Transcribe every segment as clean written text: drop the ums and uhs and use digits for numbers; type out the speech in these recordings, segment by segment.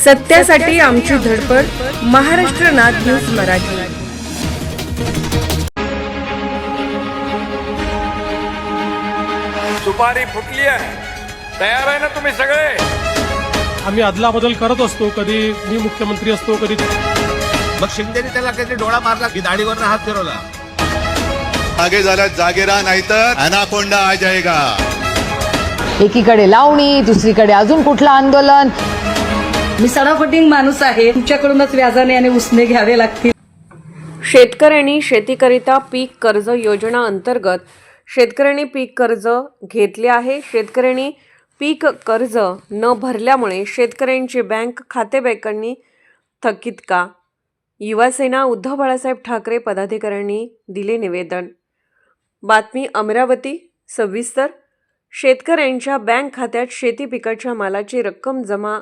सत्यासाठी आमची धडपड. महाराष्ट्र नाद न्यूज मराठी. सुपारी फुटली आहे, तयार आहे ना तुम्ही सगळे? आम्ही अदलाबदल करत असतो, कधी मी मुख्यमंत्री असतो, कधी मग शिंदेने त्याला कधी डोळा मारला की दाढीवर हात फिरवला. आगे झाला जागे राहा, नाहीतर अनाकोंडा आ जाएगा. एकीकडे लावणी, दुसरीकडे अजून कुठलं आंदोलन. मी सडाफटिंग माणूस आहे, तुमच्याकडूनच व्याजाने आणि उसने घ्यावे लागतील. शेतकऱ्यांनी शेतीकरिता पीक कर्ज योजना अंतर्गत शेतकऱ्यांनी पीक कर्ज घेतले आहे. शेतकऱ्यांनी पीक कर्ज न भरल्यामुळे शेतकऱ्यांची बँक खाते बँकांनी थकीत का? युवासेना उद्धव बाळासाहेब ठाकरे पदाधिकाऱ्यांनी दिले निवेदन. बातमी अमरावती सविस्तर. शेतकऱ्यांच्या बँक खात्यात शेती पिकाच्या मालाची रक्कम जमा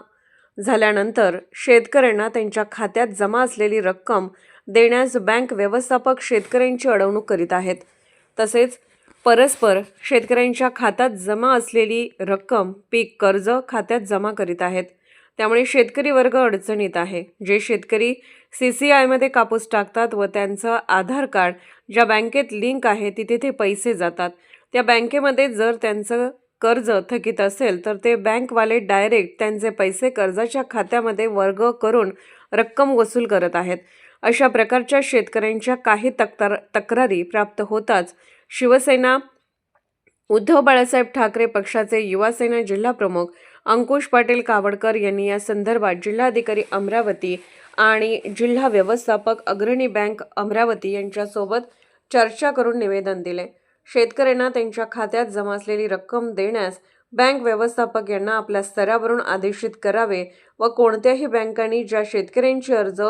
झाल्यानंतर शेतकऱ्यांना त्यांच्या खात्यात जमा असलेली रक्कम देण्यास बँक व्यवस्थापक शेतकऱ्यांची अडवणूक करीत आहेत. तसेच परस्पर शेतकऱ्यांच्या खात्यात जमा असलेली रक्कम पीक कर्ज खात्यात जमा करीत आहेत. त्यामुळे शेतकरी वर्ग अडचणीत आहे. जे शेतकरी CCIमध्ये कापूस टाकतात व त्यांचं आधार कार्ड ज्या बँकेत लिंक आहे तिथे ते पैसे जातात. त्या बँकेमध्ये जर त्यांचं कर्ज थकीत असेल तर ते बँकवाले डायरेक्ट त्यांचे पैसे कर्जाच्या खात्यामध्ये वर्ग करून रक्कम वसूल करत आहेत. अशा प्रकारच्या शेतकऱ्यांच्या काही तक्रारी प्राप्त होताच शिवसेना उद्धव बाळासाहेब ठाकरे पक्षाचे युवासेना जिल्हा प्रमुख अंकुश पाटील कावडकर यांनी या संदर्भात जिल्हाधिकारी अमरावती आणि जिल्हा व्यवस्थापक अग्रणी बँक अमरावती यांच्यासोबत चर्चा करून निवेदन दिले. शेतकऱ्यांना त्यांच्या खात्यात जमा असलेली रक्कम देण्यास बँक व्यवस्थापक यांना आपल्या स्तरावरून आदेशित करावे व कोणत्याही बँकांनी ज्या शेतकऱ्यांची अर्ज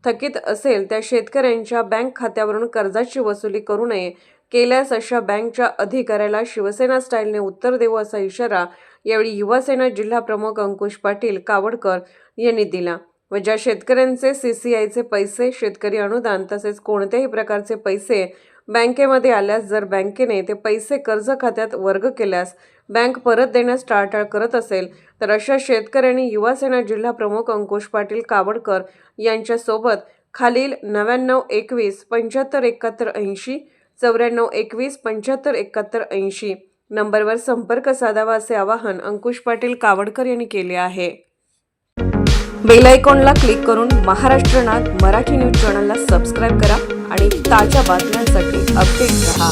थकीत असेल त्या शेतकऱ्यांच्या बँक खात्यावरून कर्जाची वसुली करू नये. केल्यास अशा बँकच्या अधिकाऱ्याला शिवसेना स्टाईलने उत्तर देऊ असा इशारा यावेळी युवासेना जिल्हा प्रमुख अंकुश पाटील कावडकर यांनी दिला. व ज्या शेतकऱ्यांचे CCIचे पैसे, शेतकरी अनुदान तसेच कोणत्याही प्रकारचे पैसे बँकेमध्ये आल्यास जर बँकेने ते पैसे कर्ज खात्यात वर्ग केल्यास बँक परत देण्यास टाळाटाळ करत असेल तर अशा शेतकऱ्यांनी युवासेना जिल्हा प्रमुख अंकुश पाटील कावडकर यांच्यासोबत खालील 99 21 75 71 80 94 21 75 71 80 नंबरवर संपर्क साधावा असे आवाहन अंकुश पाटील कावडकर यांनी केले आहे. बेल आयकॉनला क्लिक करून महाराष्ट्र नाद मराठी न्यूज चॅनलला सबस्क्राईब करा आणि ताज्या बातम्यांसाठी अपडेट रहा.